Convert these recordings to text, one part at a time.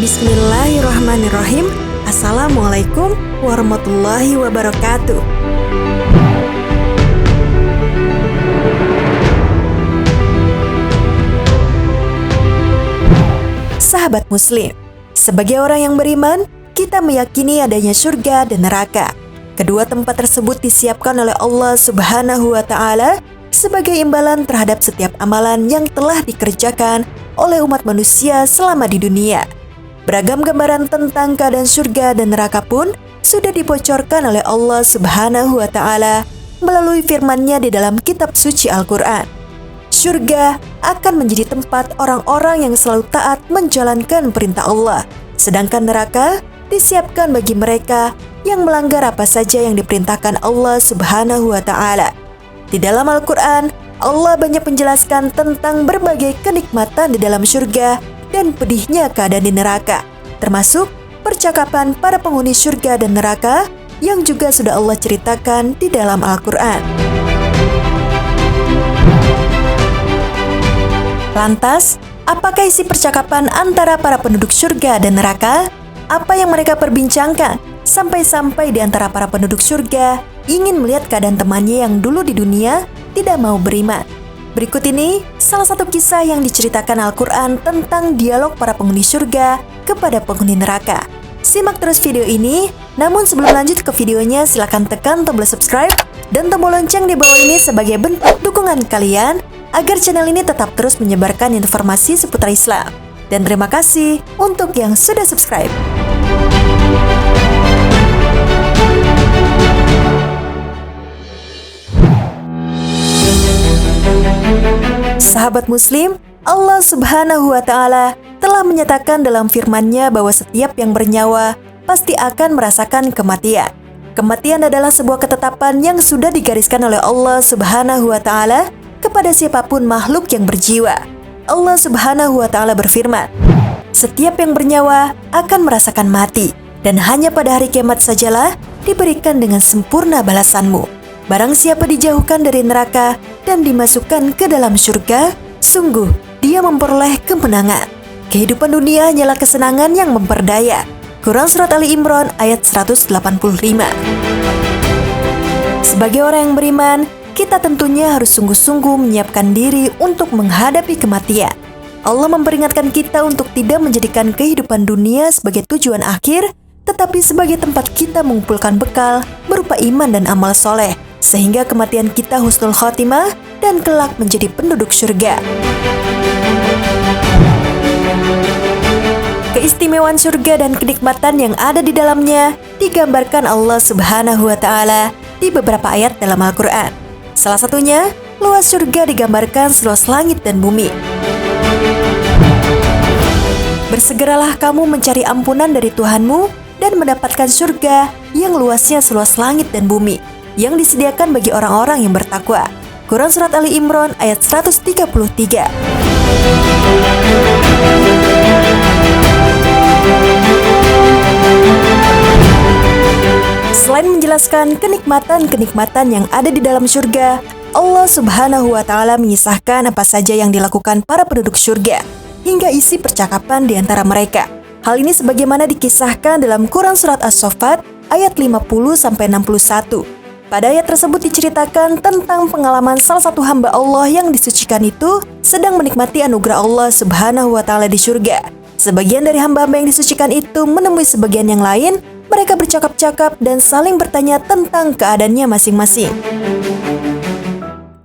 Bismillahirrahmanirrahim. Assalamualaikum warahmatullahi wabarakatuh. Sahabat Muslim, sebagai orang yang beriman, kita meyakini adanya surga dan neraka. Kedua tempat tersebut disiapkan oleh Allah Subhanahu wa Ta'ala sebagai imbalan terhadap setiap amalan yang telah dikerjakan oleh umat manusia selama di dunia. Beragam gambaran tentang keadaan surga dan neraka pun sudah dibocorkan oleh Allah Subhanahu wa Ta'ala melalui firman-Nya di dalam kitab suci Al-Quran. Surga akan menjadi tempat orang-orang yang selalu taat menjalankan perintah Allah, sedangkan neraka disiapkan bagi mereka yang melanggar apa saja yang diperintahkan Allah Subhanahu wa Ta'ala. Di dalam Al-Quran, Allah banyak menjelaskan tentang berbagai kenikmatan di dalam surga dan pedihnya keadaan di neraka, termasuk percakapan para penghuni surga dan neraka yang juga sudah Allah ceritakan di dalam Al-Quran. Lantas, apakah isi percakapan antara para penduduk surga dan neraka? Apa yang mereka perbincangkan sampai-sampai di antara para penduduk surga ingin melihat keadaan temannya yang dulu di dunia tidak mau beriman? Berikut ini salah satu kisah yang diceritakan Al-Quran tentang dialog para penghuni surga kepada penghuni neraka. Simak terus video ini, namun sebelum lanjut ke videonya silakan tekan tombol subscribe dan tombol lonceng di bawah ini sebagai bentuk dukungan kalian agar channel ini tetap terus menyebarkan informasi seputar Islam. Dan terima kasih untuk yang sudah subscribe. Sahabat Muslim, Allah Subhanahu wa Ta'ala telah menyatakan dalam firman-Nya bahwa setiap yang bernyawa pasti akan merasakan kematian. Kematian adalah sebuah ketetapan yang sudah digariskan oleh Allah Subhanahu wa Ta'ala kepada siapapun makhluk yang berjiwa. Allah Subhanahu wa Ta'ala berfirman, "Setiap yang bernyawa akan merasakan mati, dan hanya pada hari kiamat sajalah diberikan dengan sempurna balasanmu. Barang siapa dijauhkan dari neraka dan dimasukkan ke dalam surga, sungguh dia memperoleh kemenangan. Kehidupan dunia hanyalah kesenangan yang memperdaya." Quran Surat Ali Imran ayat 185. Sebagai orang yang beriman, kita tentunya harus sungguh-sungguh menyiapkan diri untuk menghadapi kematian. Allah memperingatkan kita untuk tidak menjadikan kehidupan dunia sebagai tujuan akhir, tetapi sebagai tempat kita mengumpulkan bekal berupa iman dan amal soleh, sehingga kematian kita husnul khotimah dan kelak menjadi penduduk surga. Keistimewaan surga dan kenikmatan yang ada di dalamnya digambarkan Allah Subhanahu wa Ta'ala di beberapa ayat dalam Al-Quran. Salah satunya, luas surga digambarkan seluas langit dan bumi. Bersegeralah kamu mencari ampunan dari Tuhanmu dan mendapatkan surga yang luasnya seluas langit dan bumi, yang disediakan bagi orang-orang yang bertakwa. Quran Surat Ali Imran ayat 133. Selain menjelaskan kenikmatan-kenikmatan yang ada di dalam surga, Allah Subhanahu wa Ta'ala mengisahkan apa saja yang dilakukan para penduduk surga, hingga isi percakapan di antara mereka. Hal ini sebagaimana dikisahkan dalam Quran Surat As-Saffat ayat 50-61. Pada ayat tersebut diceritakan tentang pengalaman salah satu hamba Allah yang disucikan itu sedang menikmati anugerah Allah Subhanahu wa Ta'ala di surga. Sebagian dari hamba-hamba yang disucikan itu menemui sebagian yang lain, mereka bercakap-cakap dan saling bertanya tentang keadaannya masing-masing.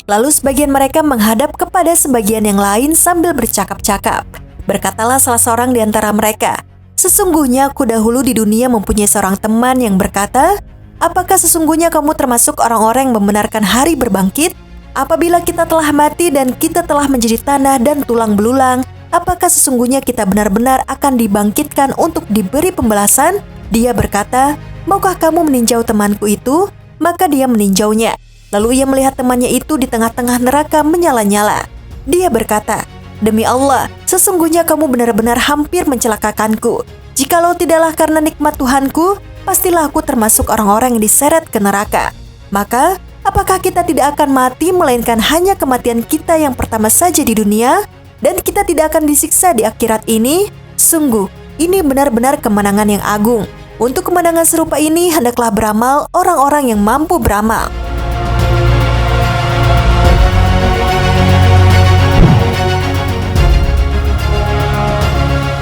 Lalu sebagian mereka menghadap kepada sebagian yang lain sambil bercakap-cakap. Berkatalah salah seorang di antara mereka, "Sesungguhnya aku dahulu di dunia mempunyai seorang teman yang berkata, apakah sesungguhnya kamu termasuk orang-orang yang membenarkan hari berbangkit? Apabila kita telah mati dan kita telah menjadi tanah dan tulang belulang, apakah sesungguhnya kita benar-benar akan dibangkitkan untuk diberi pembalasan?" Dia berkata, "Maukah kamu meninjau temanku itu?" Maka dia meninjaunya. Lalu ia melihat temannya itu di tengah-tengah neraka menyala-nyala. Dia berkata, "Demi Allah, sesungguhnya kamu benar-benar hampir mencelakakanku. Jikalau tidaklah karena nikmat Tuhanku, pastilah aku termasuk orang-orang yang diseret ke neraka. Maka, apakah kita tidak akan mati melainkan hanya kematian kita yang pertama saja di dunia? Dan kita tidak akan disiksa di akhirat ini? Sungguh, Ini benar-benar kemenangan yang agung. Untuk kemenangan serupa ini, hendaklah beramal orang-orang yang mampu beramal.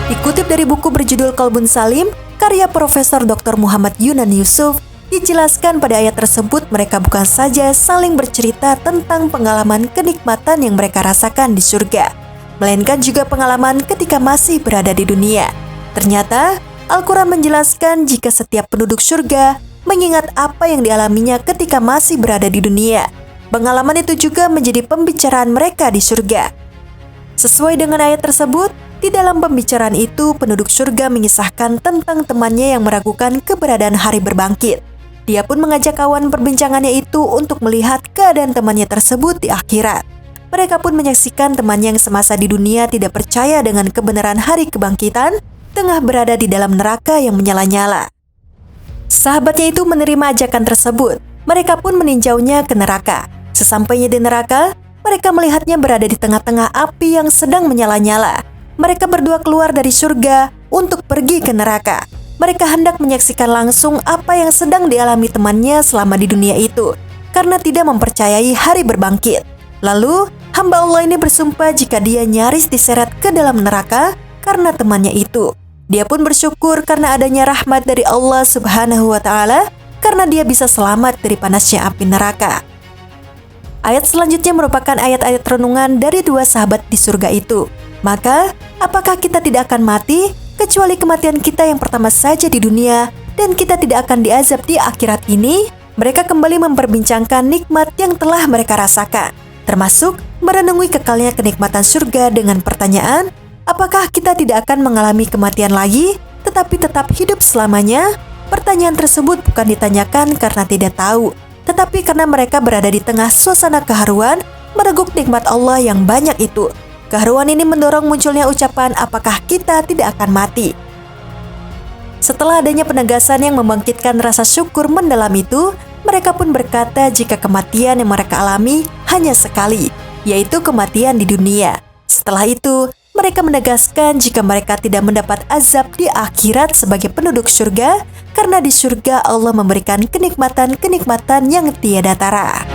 Dikutip dari buku berjudul Qalbun Salim, karya Profesor Dr. Muhammad Yunan Yusuf, dijelaskan pada ayat tersebut mereka bukan saja saling bercerita tentang pengalaman kenikmatan yang mereka rasakan di surga, melainkan juga pengalaman ketika masih berada di dunia. Ternyata, Al-Quran menjelaskan jika setiap penduduk surga mengingat apa yang dialaminya ketika masih berada di dunia. Pengalaman itu juga menjadi pembicaraan mereka di surga. Sesuai dengan ayat tersebut, di dalam pembicaraan itu penduduk surga mengisahkan tentang temannya yang meragukan keberadaan hari berbangkit. Dia pun mengajak kawan perbincangannya itu untuk melihat keadaan temannya tersebut di akhirat. Mereka pun menyaksikan temannya yang semasa di dunia tidak percaya dengan kebenaran hari kebangkitan, tengah berada di dalam neraka yang menyala-nyala. Sahabatnya itu menerima ajakan tersebut. Mereka pun meninjaunya ke neraka. Sesampainya di neraka, mereka melihatnya berada di tengah-tengah api yang sedang menyala-nyala. Mereka berdua keluar dari surga untuk pergi ke neraka. Mereka hendak menyaksikan langsung apa yang sedang dialami temannya selama di dunia itu, karena tidak mempercayai hari berbangkit. Lalu, hamba Allah ini bersumpah jika dia nyaris diseret ke dalam neraka karena temannya itu. Dia pun bersyukur karena adanya rahmat dari Allah Subhanahu wa Ta'ala, karena dia bisa selamat dari panasnya api neraka. Ayat selanjutnya merupakan ayat-ayat renungan dari dua sahabat di surga itu. Maka, apakah kita tidak akan mati kecuali kematian kita yang pertama saja di dunia, dan kita tidak akan diazab di akhirat ini? Mereka kembali memperbincangkan nikmat yang telah mereka rasakan, termasuk merenungi kekalnya kenikmatan surga dengan pertanyaan, apakah kita tidak akan mengalami kematian lagi, tetapi tetap hidup selamanya? Pertanyaan tersebut bukan ditanyakan karena tidak tahu, tetapi karena mereka berada di tengah suasana keharuan, mereguk nikmat Allah yang banyak itu. Keharuan ini mendorong munculnya ucapan, apakah kita tidak akan mati? Setelah adanya penegasan yang membangkitkan rasa syukur mendalam itu, mereka pun berkata jika kematian yang mereka alami hanya sekali, yaitu kematian di dunia. Setelah itu, mereka menegaskan jika mereka tidak mendapat azab di akhirat sebagai penduduk surga, karena di surga Allah memberikan kenikmatan-kenikmatan yang tiada tara.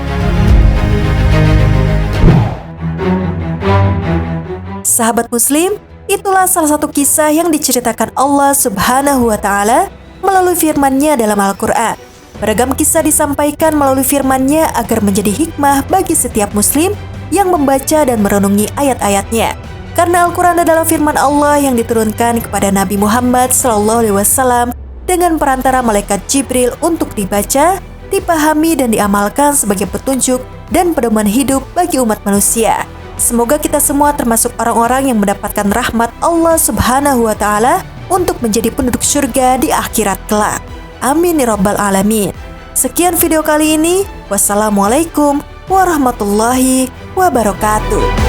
Sahabat Muslim, itulah salah satu kisah yang diceritakan Allah Subhanahu wa Ta'ala melalui firman-Nya dalam Al-Quran. Beragam kisah disampaikan melalui firman-Nya agar menjadi hikmah bagi setiap Muslim yang membaca dan merenungi ayat-ayatnya. Karena Al-Quran adalah firman Allah yang diturunkan kepada Nabi Muhammad SAW dengan perantara malaikat Jibril untuk dibaca, dipahami dan diamalkan sebagai petunjuk dan pedoman hidup bagi umat manusia. Semoga kita semua termasuk orang-orang yang mendapatkan rahmat Allah Subhanahu wa Ta'ala untuk menjadi penduduk surga di akhirat kelak. Amin ya rabbal alamin. Sekian video kali ini. Wassalamualaikum warahmatullahi wabarakatuh.